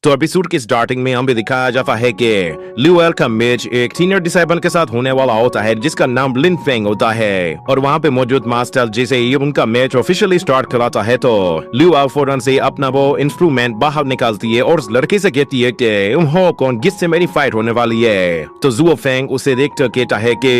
तो एपिसोड की स्टार्टिंग में हमें दिखाया जाता है कि ल्यूएल का मैच एक सीनियर डिसाइबल के साथ होने वाला होता है जिसका नाम लिन फेंग होता है और वहाँ पे मौजूद मास्टर जैसे ही उनका मैच ऑफिशियली स्टार्ट कराता है तो ल्यूएल फौरन से अपना वो इंस्ट्रूमेंट बाहर निकालती है और उस लड़के से कहती है कि हो कौन किससे मेरी फाइट होने वाली है। तो जुओ फेंग उसे देखकर कहता है कि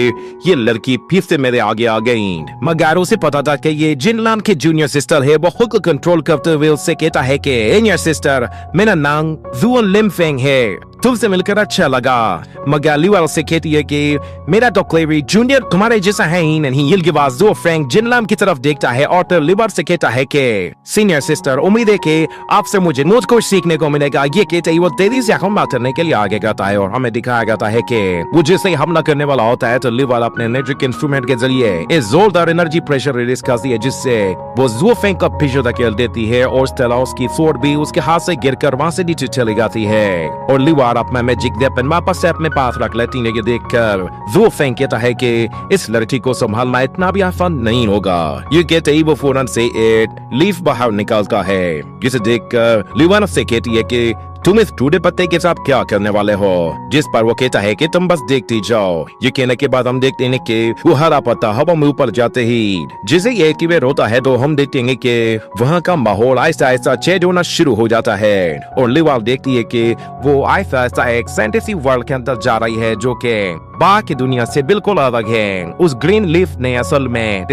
ये लड़की फिर से मेरे आगे आ गई, मगर उसे पता था कि ये जिनलान की जूनियर सिस्टर है। वो खुद को कंट्रोल करते हुए उससे कहता है कि जूनियर सिस्टर मेरा नाम जुओन लिम फेंग है, तुमसे मिलकर अच्छा लगा। मगर ल्यूएल से कहती है कि मेरा तो क्लेरी जूनियर तुम्हारे जैसा है ही नहीं। ये के बाद जुओ फेंग जिनलान की तरफ देखता है और फिर ल्यूएल से कहता है कि सीनियर सिस्टर उम्मीद है कि आपसे मुझे बहुत कुछ सीखने को मिलेगा। ये कहते ही वो तेजी से हमला करने के लिए आगे जाता है और हमें दिखाया जाता है कि वो जैसे ही हमला करने वाला होता है तो ल्यूएल अपने इलेक्ट्रिक इंस्ट्रूमेंट के जरिए इस जोरदार एनर्जी प्रेशर रिलीज करती है जिससे वो जुओ फेंग का पीछे धकेल देती है और स्टेला उसकी स्वॉर्ड भी उसके हाथ से गिरकर वहां से नीचे चली जाती है और ल्यूएल अपना मैजिक वेपन वापस से अपने पास रख लेती है। ये देखकर जुओ फेंग कहता है कि इस लड़की को संभालना इतना भी आसान नहीं होगा। ये कहते ही वो फौरन से एक लीफ बाहर निकालता है जिसे देखकर ल्यूएल से कहती है कि तुम इस टूटे पत्ते के साथ क्या करने वाले हो, जिस पर वो कहता है कि तुम बस देखती जाओ। ये कहने के बाद हम देखते हैं कि वो हरा पत्ता हवा में ऊपर जाते ही जैसे ये एक्टिवेट होता है तो हम देखते हैं कि वहाँ का माहौल आहिस्ता आहिस्ता चेंज होना शुरू हो जाता है और ल्यूएल देखती है कि वो आहिस्ता आहिस्ता एक फैंटेसी वर्ल्ड के अंदर जा रही है जो कि बाकी दुनिया से बिल्कुल अलग है। उस ग्रीन लीफ ने असल में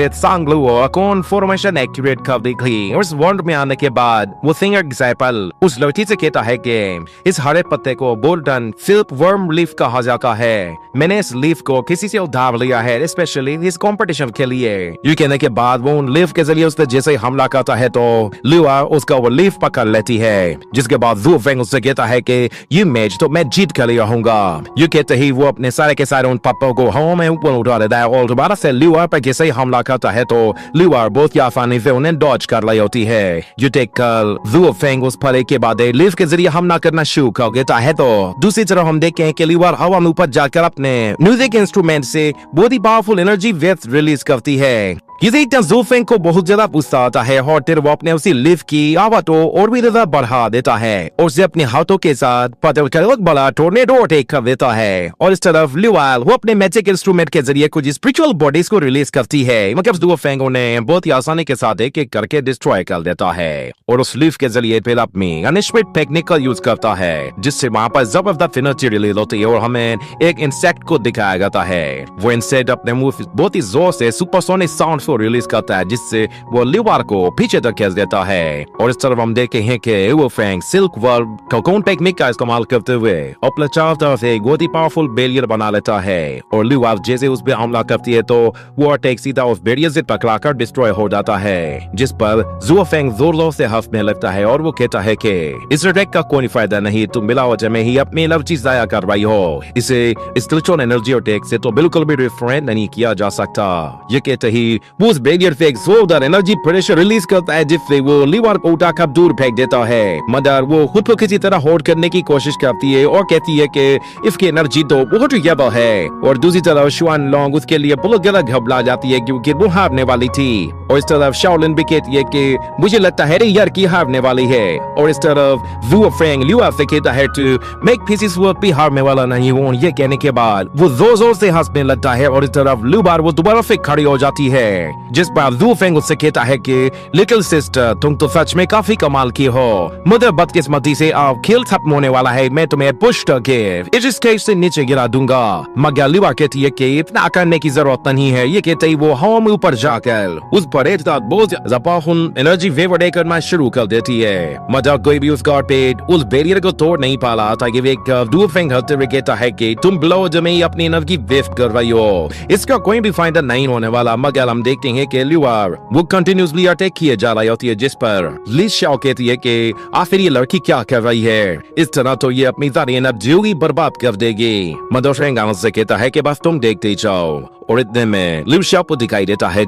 कौन फॉर्मेशन एक्टिवेट कर दी थी। उस वर्ल्ड में आने के बाद वो सिंगर डिसाइपल उस लड़की से कहता है कि इस हरे पत्ते को गोल्डन सिल्क वर्म लीफ कहा जाता है। मैंने इस लीफ को किसी से उधार लिया है स्पेशली इस कंपटीशन के लिए। ये कहने के बाद वो उन लीफ के जरिए उसने जैसे हमला करता है तो ल्यूएल उसका वो लीफ पकड़ लेती है जिसके बाद जुओ फेंग उससे कहता है कि ये मैच तो मैं जीत कर लिया हूँगा। ये कहते ही वो अपने सारे के सारे उन पत्तों को हवा में ऊपर उठा देता है और दोबारा से ल्यूएल पर जैसे ही हमला करता है तो ल्यूएल बहुत ही आसानी से उन्हें डॉज कर रही होती है। ये देखकर जुओ फेंग उस फले के बाद लीफ के जरिए हमला करना शुरू कर देता है तो दूसरी तरफ हम देखते हैं कि ल्यूएल हवा में ऊपर जाकर अपने म्यूजिक इंस्ट्रूमेंट से बहुत ही पावरफुल एनर्जी वेव्स रिलीज करती है। ये देखते जुओ फेंग को बहुत ज्यादा गुस्सा आता है और फिर वो अपने उसी लीफ की आवाज को और भी ज्यादा बढ़ा देता है और उसे अपने हाथों के साथ पकड़कर एक बड़ा टोर्नेडो अटैक कर देता है। और इस तरफ ल्यूएल वो अपने मैजिक इंस्ट्रूमेंट के जरिए कुछ स्पिरिचुअल बॉडीज को रिलीज करती है मतलब जुओ फेंग उन्हें बहुत ही आसानी के साथ एक एक करके डिस्ट्रॉय कर देता है और उस लीफ के जरिए फिर अपनी अनस्पिरिट टेक्निक का यूज करता है जिससे वहाँ पर जबरदस्त एनर्जी रिलीज होती है और हमें एक इंसेक्ट को दिखाया जाता है। वो इंसेक्ट अपने मुंह बहुत ही जोर से सुपरसोनिक साउंड रिलीज करता है जिससे वो ल्यूएल को पीछे धकेल देता है। और इस तरफ हम देखते हैं कि जुओ फेंग सिल्क वर्म कोकोन टेक्निक का इस्तेमाल करते हुए अपने चारों तरफ से बहुत ही पावरफुल बैरियर बना लेता है और ल्यूएल जैसे उस पर हमला करती है तो वो अटैक सीधा उस बैरियर से टकराकर डिस्ट्रॉय हो जाता है जिस पर जुओ फेंग जोर जोर से हंसने लगता है और वो कहता है कि इस अटैक का कोई फायदा नहीं, तुम बिला वजह में ही अपनी एनर्जी जाया कर रही हो, इसे इस स्पिरिचुअल एनर्जी अटैक से तो बिल्कुल भी डिफरेंट नहीं किया जा सकता। ये कहते ही वो उस बैरियर से एक जोरदार एनर्जी प्रेशर रिलीज करता है जिससे वो ल्यूएल को उठाकर दूर फेंक देता है मगर वो खुद को किसी तरह होल्ड करने की कोशिश करती है और कहती है कि इसकी एनर्जी तो बहुत ही ज्यादा है। और दूसरी तरफ शुआन लोंग उसके लिए बहुत ज्यादा घबरा जाती है क्योंकि वो हारने वाली थी और इस तरफ शाओलिन भी कहती है कि मुझे लगता है यार की हारने वाली है। और इस तरफ जुओ फेंग ल्यूएल से कहता है टू मेक पीसेस वो भी हारने वाला नहीं हूँ। ये कहने के बाद वो जोर जोर से हंसने लगता है और इस तरफ ल्यूएल वो दोबारा से खड़ी हो जाती है जिस पर जुओ फेंग उससे कहता है कि लिटिल सिस्टर तुम तो सच में काफी कमाल की हो, मगर बदकिस्मती से अब खेल खत्म होने वाला है, मैं तुम्हें पुश करके इस स्टेज से नीचे गिरा दूंगा। मगर ल्यूएल कहती है कि इतना करने की जरूरत नहीं है। ये कहते ही वो हवा में ऊपर जाकर उस पर एक साथ बहुत पावरफुल एनर्जी वेव अटैक करना शुरू कर देती है मगर कोई भी उसका पेट उस बैरियर को तोड़ नहीं पाला था। ये जुओ फेंग हंसते हुए कहता है कि तुम बिलो जमे ही अपनी एनर्जी वेव कर रही हो, इसका कोई भी फायदा नहीं होने वाला। मगर हम देखते हैं कि ल्यूएल वो कंटिन्यूसली अटैक किए जा रही होती है जिस पर ली शाओ कहती है कि आखिर ये लड़की क्या कर रही है, इस तरह तो ये अपनी सारी एनर्जी बर्बाद कर देगी। मदर फेंग से कहता है कि बस तुम देखते जाओ और इतने में लिu शाओ को दिखाई देता है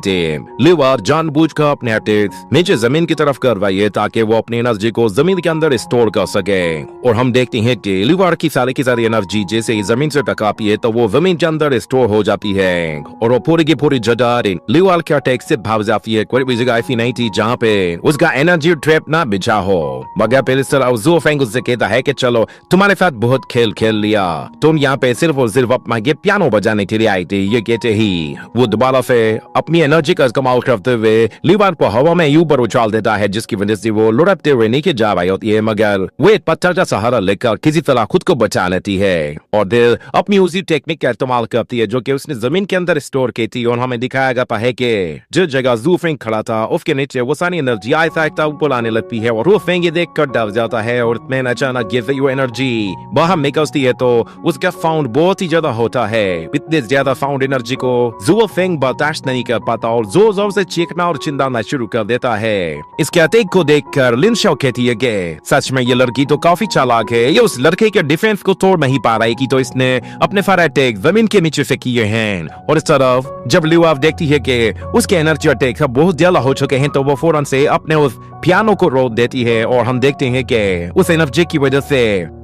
ल्यूएल जानबूझकर अपने अटैक नीचे जमीन की तरफ कर रही है ताकि वो अपनी एनर्जी को जमीन के अंदर स्टोर कर सके। और हम देखते हैं कि ल्यूएल की सारी एनर्जी जैसे ही जमीन से टकराती है तो वो जमीन के अंदर स्टोर हो जाती है और वो पूरी की पूरी जगह ल्यूएल लिवाल के अटैक से भाग जाती है। कोई भी जगह ऐसी नहीं थी जहाँ पे उसका एनर्जी ट्रैप ना बिछा हो। मगर फिर इस तरह ज़ू फेंग उससे कहता है कि चलो तुम्हारे साथ बहुत खेल खेल लिया, तुम यहाँ पे सिर्फ और सिर्फ अपना ये पियानो बजाने के लिए आई थी। ये कहते ही वो दोबारा से अपनी एनर्जी का इस्तेमाल करते हुए लिवाल को हवा में ऊपर उछाल देता है, जिसकी वजह से वो लुढ़कते हुए नीचे जा रही होती है। मगर वो एक पत्थर का सहारा लेकर किसी तरह खुद को बचा लेती है और दिल अपनी उसी टेक्निक का इस्तेमाल करती है जो कि उसने जमीन के अंदर स्टोर की थी। और हमें दिखाया जाता है कि जिस जगह ज़ू फेंग खड़ा था उसके नीचे वो सारी एनर्जी आहिस्ता ऊपर आने लगती है और वो फेंग ये देख कर डर जाता है और उसमें अचानक ये एनर्जी बाहर निकलती है तो उसका साउंड बहुत ही ज्यादा होता है। इतने ज्यादा साउंड एनर्जी को ज़ू फेंग बर्दाश्त नहीं कर पाता और जोर जोर से चीखना और चिल्लाना शुरू कर देता है। इसके अटैक को देखकर लिन शाओ कहती है कि सच में ये लड़की तो काफी चालाक है, ये उस लड़के के डिफेंस को तोड़ नहीं पा रही कि तो इसने अपने सारे अटैक जमीन के नीचे से किए हैं। और इस तरफ जब लिवाव देखती है कि उसके एनर्जी अटैक बहुत ज्यादा हो चुके हैं तो वो फौरन से अपने उस पियानो को रोक देती है और हम देखते हैं कि उस एनर्जी की वजह से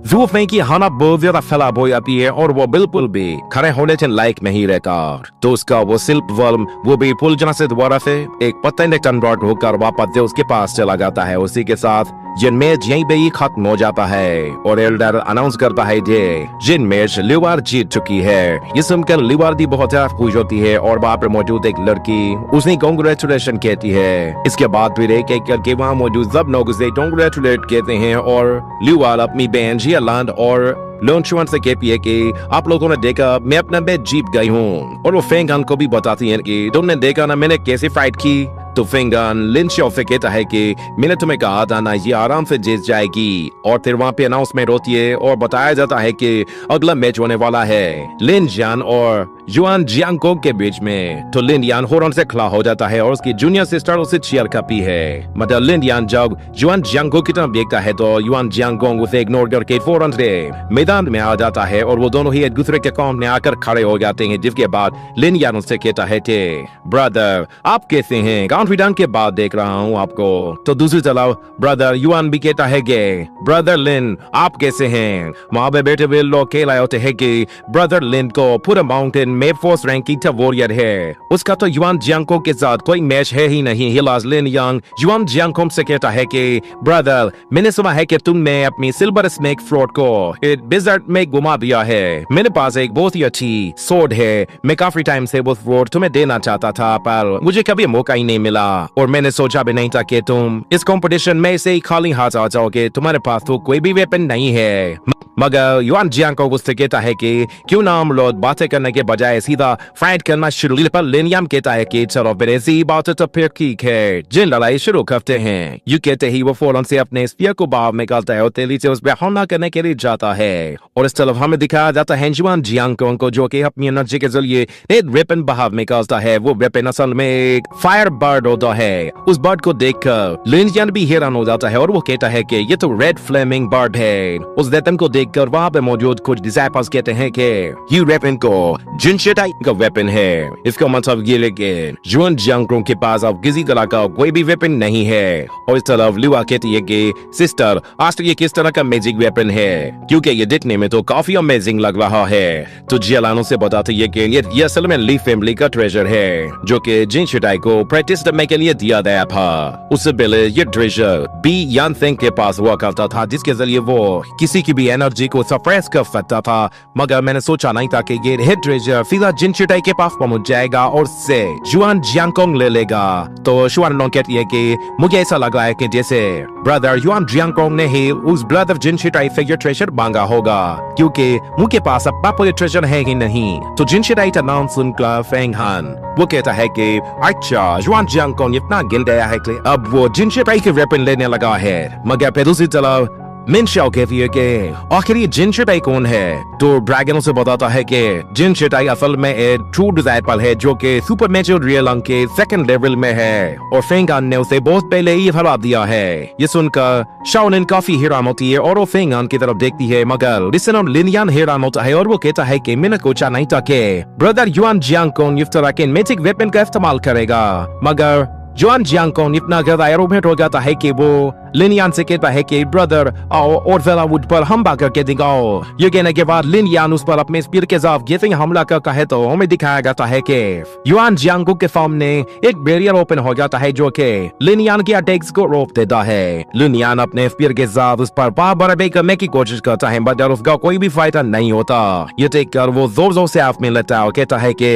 ज़ू फेंग की हालत बहुत ज्यादा खराब हो जाती है और वो बिल्कुल भी खड़े होने के लायक नहीं रहता। तो उसका वो सिल्प वर्म वो भी पुल जना से दोबारा से एक पत्ते में कन्वर्ट होकर वापस से उसके पास चला जाता है। उसी के साथ जिन मैच यहीं पे ही खत्म हो जाता है और एल्डर अनाउंस करता है कि जिन मैच लिवार जीत चुकी है। ये सुनकर लिवार भी बहुत ज्यादा खुश होती है और वहाँ पे मौजूद एक लड़की उसने कांग्रेचुलेशन कहती है। इसके बाद फिर एक एक करके वहाँ मौजूद सब लोग उसे कांग्रेचुलेट कहते हैं और लिवार अपनी बहन जियालान और लोन शुआन से कहती है कि आप लोगों ने देखा मैं अपना मैच जीत गई हूँ। और वो फेंग हान को भी बताती है कि तुमने देखा ना मैंने कैसे फाइट की। तो फेंग हान लिन शाओ से कहता है कि मैंने तुम्हें कहा था ना ये आराम से जीत जाएगी। और फिर वहाँ पे अनाउंसमेंट होती है और बताया जाता है कि अगला मैच होने वाला है लिन यान और युआन जियांगकोंग के बीच में। तो लिन यान होरन से खड़ा हो जाता है और उसकी जूनियर सिस्टर उसे चीयर करती है। मतलब लिन यान जब युआन जियांगकोंग की तरफ देखता है तो युआन जियांगकोंग उसे इग्नोर करके फौरन से मैदान में आ जाता है और वो दोनों ही एक दूसरे के सामने आकर खड़े हो जाते हैं। जिसके बाद लिन यान उससे कहता है कि ब्रदर आप कैसे हैं, कॉन्फिडेंट के बाद देख रहा हूँ आपको। तो दूसरी तरफ ब्रदर युआन भी कहता है कि ब्रदर लिन आप कैसे हैं। वहाँ पे बैठे हुए लोग कहलाए होते हैं कि ब्रदर लिन को पूरा माउंटेन में फोर्स रैंकिंग का वॉरियर है, उसका तो युआन जियांगकोंग के साथ कोई मैच है ही नहीं। हिलास लिन यांग युआन जियांगकोंग से कहता है कि ब्रदर मैंने सुना है कि तुमने अपनी सिल्वर स्नेक फ्लोट को डिजर्ट में घुमा दिया है। मेरे पास एक बहुत ही अच्छी सोड है, मैं काफी टाइम से वो फ्लोट तुम्हें देना चाहता था पर मुझे कभी मौका ही नहीं मिला और मैंने सोचा भी नहीं था कि तुम इस कंपटीशन में से ही खाली हाथ आ जाओगे, तुम्हारे पास तो कोई भी वेपन नहीं है। मगर युआन जियांगकोंग उससे कहता है कि क्यों ना हम लोग बातें करने के बजाय सीधा फाइट करना शुरू। पर लिन यान कहता है कि चलो फिर ऐसी बात तो फिर ठीक है, जिन लड़ाई शुरू करते हैं। यू कहते ही वो फौरन से अपने स्पीयर को बाहर निकालता है और तेजी से उस पर हमला करने के लिए जाता है। और इस तरफ हमें दिखाया जाता है युआन जियांगकोंग को जो कि अपनी एनर्जी के जरिए एक वेपन बाहर निकालता है। वो वेपन असल में एक फायर बर्ड होता है। उस बर्ड को देखकर लिन यान भी हैरान हो जाता है और वो कहता है कि ये तो रेड फ्लेमिंग बर्ड है। उस वेपन को देखकर वहाँ पे मौजूद कुछ डिसाइपल्स कहते हैं कि ये वेपन को जिनशिटाई का वेपन है। इसका मतलब ये लेकिन युआन जियांगकोंग के पास अब किसी तरह का कोई भी वेपन नहीं है। और इस तरफ लिवा कहती है कि सिस्टर आज तो ये किस तरह का मैजिक वेपन है, क्योंकि ये देखने में तो काफी अमेजिंग लग रहा है। तो जियालानो से बताती है कि ये असल में ली फैमिली का ट्रेजर है जो कि जिनशिटाई को प्रैक्टिस करने के लिए दिया गया था। उससे पहले ये ट्रेजर बी यान फेंग के पास हुआ करता था जिसके जरिए वो किसी की भी एनर्जी को सप्रेस कर सकता था। मगर मैंने सोचा नहीं था कि ये ट्रेजर सीधा जिनशिटाई के पास पहुंच जाएगा और से युआन जियांगकोंग ले लेगा। तो शुआन लोग कहती है कि मुझे ऐसा लग रहा है कि जैसे ब्रदर युआन जियांगकोंग ने ही उस ब्रदर जिनशिटाई से ये ट्रेजर मांगा होगा, क्योंकि मुझे पास अब कोई ट्रेजर है ही नहीं। तो जिनशिटाई का नाम सुनकर फेंग हान वो कहता है कि अच्छा युआन जियांगकोंग इतना गिर गया है कि अब वो जिनशिटाई के वेपन लेने लगा है। मगर फिर दूसरी तरफ मिन शाओ कहती है कि आखिर ये जिनशिटाई कौन है। तो ड्रैगन से बताता है कि जिनशिटाई असल में एक ट्रू डिसाइपल है जो कि सुपर मैच्योर रियल अंक के सेकंड लेवल में है और फेंग हान ने उसे बहुत पहले ही हरा दिया है। ये सुनकर शाओलिन काफी हैरान होती है और वो फेंग हान की तरफ देखती है। मगर लिसन लिन यान हैरान होता है और वो कहता है कि मैंने सोचा नहीं था कि ब्रदर युआन जियांगकोंग इस तरह के मैजिक वेपन का इस्तेमाल करेगा। मगर युआन जियांगकोंग इतना ज्यादा एरोमेट हो जाता है कि वो लिन यान से कहता है कि ब्रदर आओ और वेला वुड पर हमला करके दिखाओ। ये कहने के बाद लिन यान उस पर अपने स्पीयर के साथ गिविंग हमला करता है तो हमें दिखाया जाता है कि युआन जियांगकुक के सामने एक बैरियर ओपन हो जाता है जो कि लिन यान के अटैक्स को रोक देता है। लिन यान अपने स्पीयर के साथ उस पर बराबर करने की कोशिश करता है मगर उसका कोई भी फायदा नहीं होता। ये देखकर वो जोर जोर से हाथ में लेता है और कहता है कि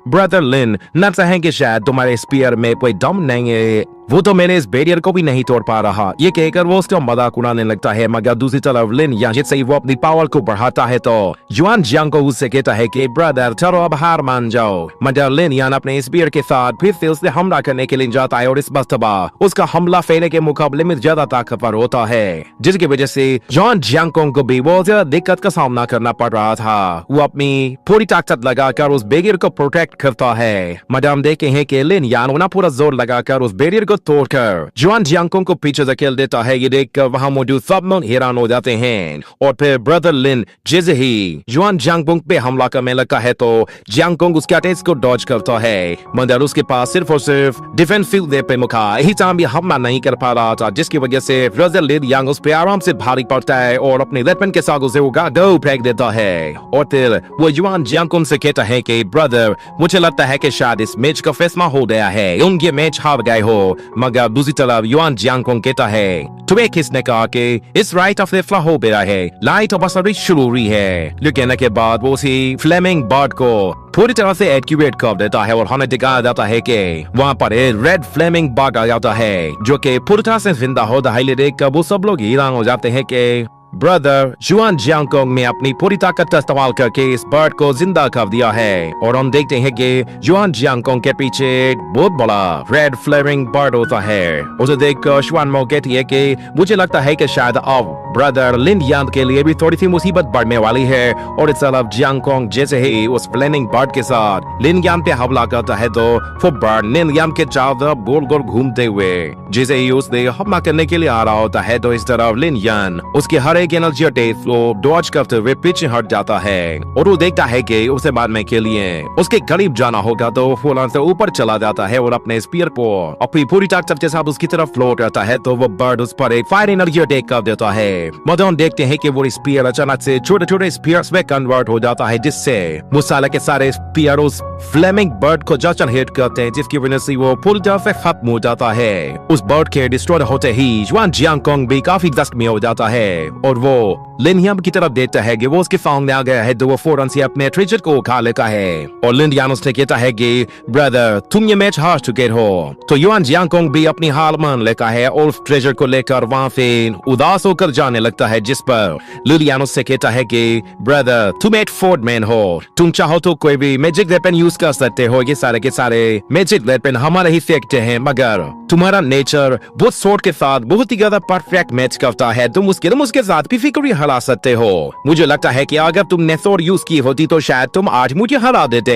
ब्रदर लिन न चाहेंगे शायद तुम्हारे स्पीयर में कोई दम नहीं है, वो तो मेरे इस बैरियर को भी नहीं तोड़ पा रहा। ये कहकर वो उसका मजाक उड़ाने लगता है मगर दूसरी तरफ लिन यान जिससे ही वो अपनी पावर को बढ़ाता है तो युआन जियांगकुक उससे कहता है कि ब्रदर चलो अब हार मान जाओ। मगर लिन यान अपने स्पीयर के साथ फिर से उससे हमला करने के लिए जाता है और इस मर्तबा उसका हमला फैले के मुकाबले में ज्यादा ताकतवर होता है जिसकी वजह से युआन जियांगकुक को भी बहुत ज्यादा दिक्कत का सामना करना पड़ रहा था। वो अपनी पूरी ताकत लगाकर उस बैरियर को प्रोटेक्ट करता है मगर हम देखते हैं कि लिन यान अपना पूरा जोर लगाकर उस बैरियर को तोड़कर युआन जियांगकुक को पीछे धकेल देता है। ये देखकर वहां मौजूद सब लोग हैरान हो जाते हैं और फिर ब्रदर लिन जैसे ही युआन जियांगकुक पे हमला करने लगा है तो जियांगकुक उसके अटैक्स को डॉज करता है मगर उसके पास सिर्फ और सिर्फ डिफेंसिव वेपन मौका ही टाइम भी हमला नहीं कर पा रहा था जिसकी वजह से ब्रदर लिन यांग उस पे आराम से भारी पड़ता है और अपने वेपन के साथ उसे उगाड़ो फेंक देता है और फिर वो युआन जियांगकुक से कहता है कि ब्रदर मुझे लगता है कि शायद इस मैच का फैसला हो गया है, उनके मैच हार गए हो। मगर दूसरी तरफ युआन जियांगकुक कहता है तुम्हें किसने कहा कि इस राइट ऑफ फैसला हो गया है, लाइट ऑफ असर शुरू हुई है। ये कहने के बाद वो उसी फ्लेमिंग बर्ड को पूरी तरह से एक्टिवेट कर देता है और हमें दिखाया जाता है कि वहाँ पर एक रेड फ्लेमिंग बर्ड आ जाता है जो कि पूरी तरह से जिंदा होता है। देखकर वो सब लोग हैरान हो जाते हैं कि ब्रदर युआन जियांगकुक ने अपनी पूरी ताकत का इस्तेमाल करके इस बर्ड को जिंदा कर दिया है और हम देखते हैं कि युआन जियांगकुक के पीछे एक बहुत बड़ा रेड फ्लेमिंग बर्ड होता है। उसे देखकर शुआन मो कहती है कि मुझे लगता है कि शायद अब ब्रदर लिन यान के लिए भी थोड़ी सी मुसीबत बढ़ने वाली है और इस तरफ जियांगकुक जैसे ही उस फ्लेमिंग बर्ड के साथ लिन यान पे हमला करता है तो वो बर्ड लिन यान के चारों तरफ गोल गोल घूमते हुए जैसे ही उसने हमला करने के लिए आ रहा होता है तो इस तरफ लिन यान उसके हर एक एनर्जी अटैक को डॉज करते हुए पीछे हट जाता है और वो देखता है कि उसे मारने के लिए उसके करीब जाना होगा तो फौरन से ऊपर चला जाता है और अपने स्पीयर को अपनी पूरी ताकत के साथ उसकी तरफ फ्लो करता है तो वो बर्ड उस पर एक फायर एनर्जी अटैक कर देता है। मदन देखते हैं कि वो स्पीयर अचानक से छोटे छोटे स्पीयर्स में कन्वर्ट हो जाता है जिससे वो साले के सारे स्पीयर उस फ्लेमिंग बर्ड को जस्ट हिट करते हैं जिसकी वजह से वो पूरी तरह से खत्म हो जाता है। उस बर्ड के डिस्ट्रॉय होते ही युआन जियांगकुक भी काफी जख्मी हो जाता है और वो लिन यान की तरफ देखता है कि वो उसके सामने आ गया है तो वो फौरन से अपने ट्रेजर को उठा लेता है और लिन यान उससे कहता है कि ब्रदर तुम ये मैच हार चुके हो। तो युआन जियांगकुक भी अपनी हार मान लेता है और उस ट्रेजर को लेकर वहाँ से उदास होकर जाने लगता है जिस पर लिन यान उससे कहता है कि ब्रदर तुम एक फोर्ड मैन हो, तुम चाहो तो कोई भी मैजिक वेपन यूज कर सकते हो, ये सारे के सारे मैजिक वेपन हमारे ही फेंकते हैं मगर तुम्हारा नेचर बहुत सोर्ड के साथ बहुत ही ज्यादा परफेक्ट मैच करता है, तुम उसके साथ भी फिक्री हरा सकते हो। मुझे लगता है कि अगर तुमने सोर्ड यूज की होती तो शायद तुम आज मुझे हरा देते।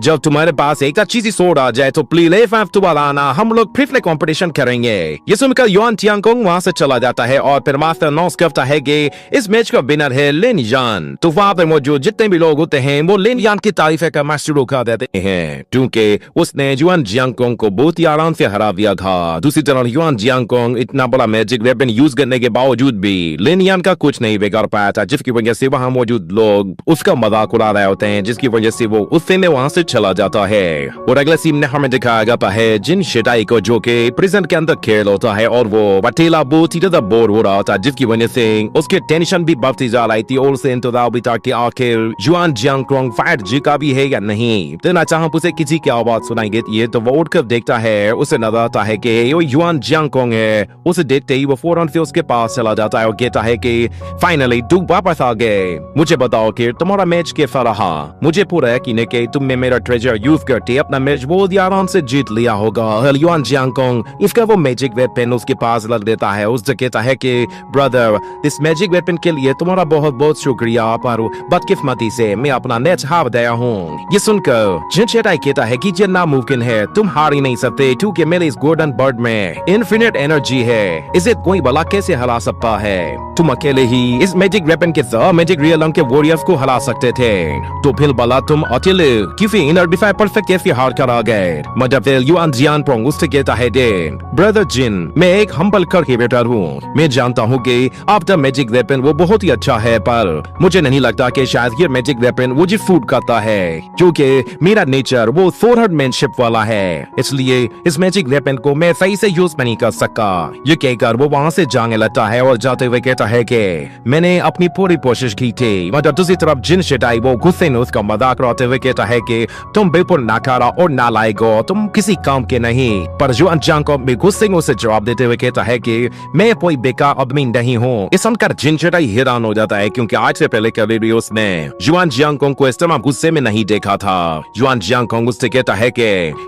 जब तुम्हारे पास एक अच्छी सी सोर्ड आ जाए तो प्लीज A5 दोबारा आना, हम लोग फिर से कंपटीशन करेंगे। ये सुनकर युआन जियांगकुक वहाँ से चला जाता है और फिर मास्टर अनाउंस करता है कि इस मैच का विनर है लिन यान। तो वहाँ पर मौजूद जितने भी लोग होते हैं वो लिन यान की तारीफ करना शुरू कर देते हैं क्योंकि उसने युआन जियांगकुक को बहुत ही आराम से हरा दिया था। दूसरी तरफ युआन जियांगकुक इतना बड़ा मैजिक वेपन यूज करने के बावजूद भी लिन यान का कुछ नहीं बिगाड़ पाया था जिसकी वजह से वहाँ मौजूद लोग उसका मजाक उड़ा रहे होते हैं जिसकी वजह से वो उससे में वहाँ से चला जाता है। और अगले सीन में हमें दिखाया जाता है जिन शिटाई को जो कि प्रिजन के अंदर खेल होता है और वो अकेला बहुत ही ज्यादा बोर हो रहा था जिसकी वजह से उसके टेंशन भी बढ़ती जा रही थी और उसे इंतजार भी था कि आखिर युआन जियांगकुक फायर जीता भी है या नहीं। तो अचानक उसे किसी की आवाज सुनाई देती है तो वो उठकर देखता है, उसे नजर आता है कि वो युआन जियांगकुक है। उसे देखते ही वो फौरन से उसके पास चला जाता है और कहता है कि फाइनली तुम वापस आ गए, मुझे बताओ कि तुम्हारा मैच कैसा रहा। मुझे पूरा यकीन है कि तुमने मेरा ट्रेजर यूज करके अपना मैच बहुत ही आराम से जीत लिया होगा। युआन जियांगकुक इसका वो मैजिक वेपन उसके पास रख देता है। उससे कहता है कि ब्रदर इस मैजिक वेपन के लिए तुम्हारा बहुत बहुत शुक्रिया, पर बदकिस्मती से मैं अपना मैच हार गया हूँ। ये सुनकर जिन शिटाई कहता है कि ये नामुमकिन है, तुम हार ही नहीं सकते क्योंकि मेरे इस गोल्डन बर्ड में इन्फिनिट एनर्जी है, इसे कोई भला कैसे हरा सकता है। तुम अकेले ही इस मैजिक वेपन के साथ मैजिक रियल के वॉरियर्स को हरा सकते थे। तो फिर भला तुम अकेले किसी इनर डिफाई परफेक्ट कैसे हार कर आ गए? मतलब युआन जियान पोंग उससे कहता है दे ब्रदर जिन, मैं एक हम्बल करके बेटा हूँ। मैं जानता हूँ कि आपका मैजिक वेपन वो बहुत ही अच्छा है, पर मुझे नहीं लगता कि शायद ये मैजिक वेपन मुझे सूट करता है, क्योंकि मेरा नेचर वो स्वॉर्डमैनशिप वाला है। इसलिए इस मैजिक वेपन को मैं सही से यूज नहीं कर सका। ये कहकर वो वहाँ से जाने लगता है और जाते हुए कहता है कि मैंने अपनी पूरी कोशिश की थी। मतलब दूसरी तरफ जिन शिटाई वो गुस्से में उसका मजाक उड़ाते हुए कहता है कि तुम बिल्कुल नाकारा और नालायक हो, तुम किसी काम के नहीं। पर जुआन जियांग को भी गुस्से में उसे जवाब देते हुए कहता है कि मैं कोई बेकार आदमी नहीं हूँ। इस सुनकर जिन शिटाई हैरान हो जाता है, क्योंकि आज से पहले कभी भी उसने जुआन जियांग को इस तरह गुस्से में नहीं देखा था। जुआन जियांग उससे कहता है कि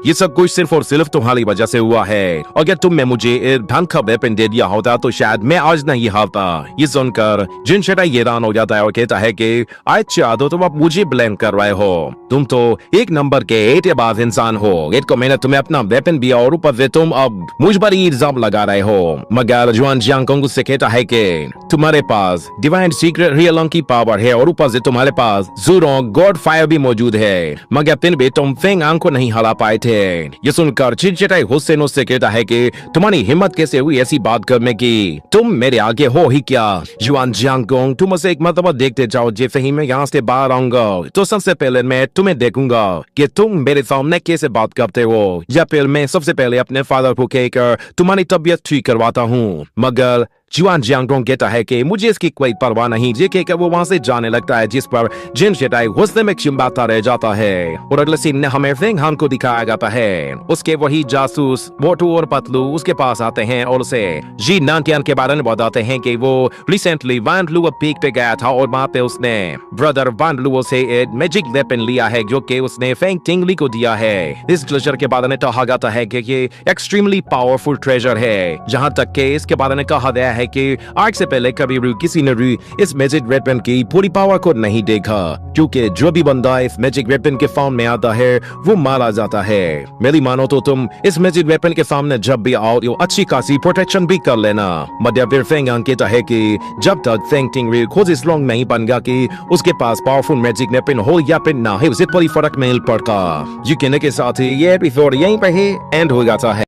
ये सब कुछ सिर्फ और सिर्फ तुम्हारी वजह से हुआ है। अगर तुमने मुझे ढंग का वेपन दे दिया होता तो शायद मैं आज नहीं हारता। ये सुनकर जिन शिटाई हैरान हो जाता है और कहता है कि अच्छा तो तुम अब मुझे ब्लेम कर रहे हो, तुम तो एक नंबर के एटेबाज इंसान हो। एक को मैंने तुम्हें अपना वेपन दिया और ऊपर से तुम अब मुझ पर ही इल्जाम लगा रहे हो। मगर जुआन जियांग उससे कहता है कि तुम्हारे पास डिवाइन सीक्रेट रियल की पावर है और ऊपर से तुम्हारे पास ज़ूरोंग गॉड फायर भी मौजूद है, मगर फिर भी तुम फेंग आंग को नहीं हरा पाए थे। ये सुनकर चिड़चिड़ाई हुसैन उससे कहता है कि तुम्हारी हिम्मत कैसे हुई ऐसी बात करने की, तुम मेरे आगे हो ही क्या? जुआन जियांग तुम उसे एक मरतबा देखते जाओ, जैसे ही मैं यहाँ से बाहर आऊंगा तो सबसे पहले मैं तुम्हें देखूंगा कि तुम मेरे सामने कैसे बात करते हो, या फिर मैं सबसे पहले अपने फादर को कहकर तुम्हारी तबीयत ठीक करवाता हूँ। मगर जुआन जियांग कहता है कि मुझे इसकी कोई परवाह नहीं। ये कहकर वो वहाँ से जाने लगता है, जिस पर जिन शिटाई गुस्से में चिल्लाता रह जाता है। और अगले सीन में हमें फेंग हान को दिखाया जाता है। उसके वही जासूस मोटू और पतलू उसके पास आते हैं और उसे जी नानटियान के बारे में बताते हैं कि वो रिसेंटली वान लू पीक पे गया था और वहाँ पे उसने ब्रदर वान लू से एक मैजिक वेपन लिया है, जो कि उसने फेंग टिंगली को दिया है। इस ट्रेजर के बारे में कहा जाता है कि ये एक्सट्रीमली पावरफुल ट्रेजर है, जहाँ तक के इसके बारे में कहा गया है कि आज से पहले कभी भी किसी ने भी इस मैजिक वेपन की पूरी पावर को नहीं देखा, क्योंकि जो भी बंदा इस मैजिक वेपन के फॉर्म में आता है वो मारा जाता है। मेरी मानो तो तुम इस मैजिक वेपन के सामने जब भी आओ तो अच्छी खासी प्रोटेक्शन भी कर लेना। मध्य फिर फेंग कहता है कि जब तक फेंग टिंगरी खुद इस लॉन्ग नहीं बन गया कि उसके पास पावरफुल मैजिक वेपन हो या फिर ना है, उसे कोई फर्क नहीं पड़ता। ये कहने के साथ ही ये एपिसोड यहीं पे ही एंड हो जाता है।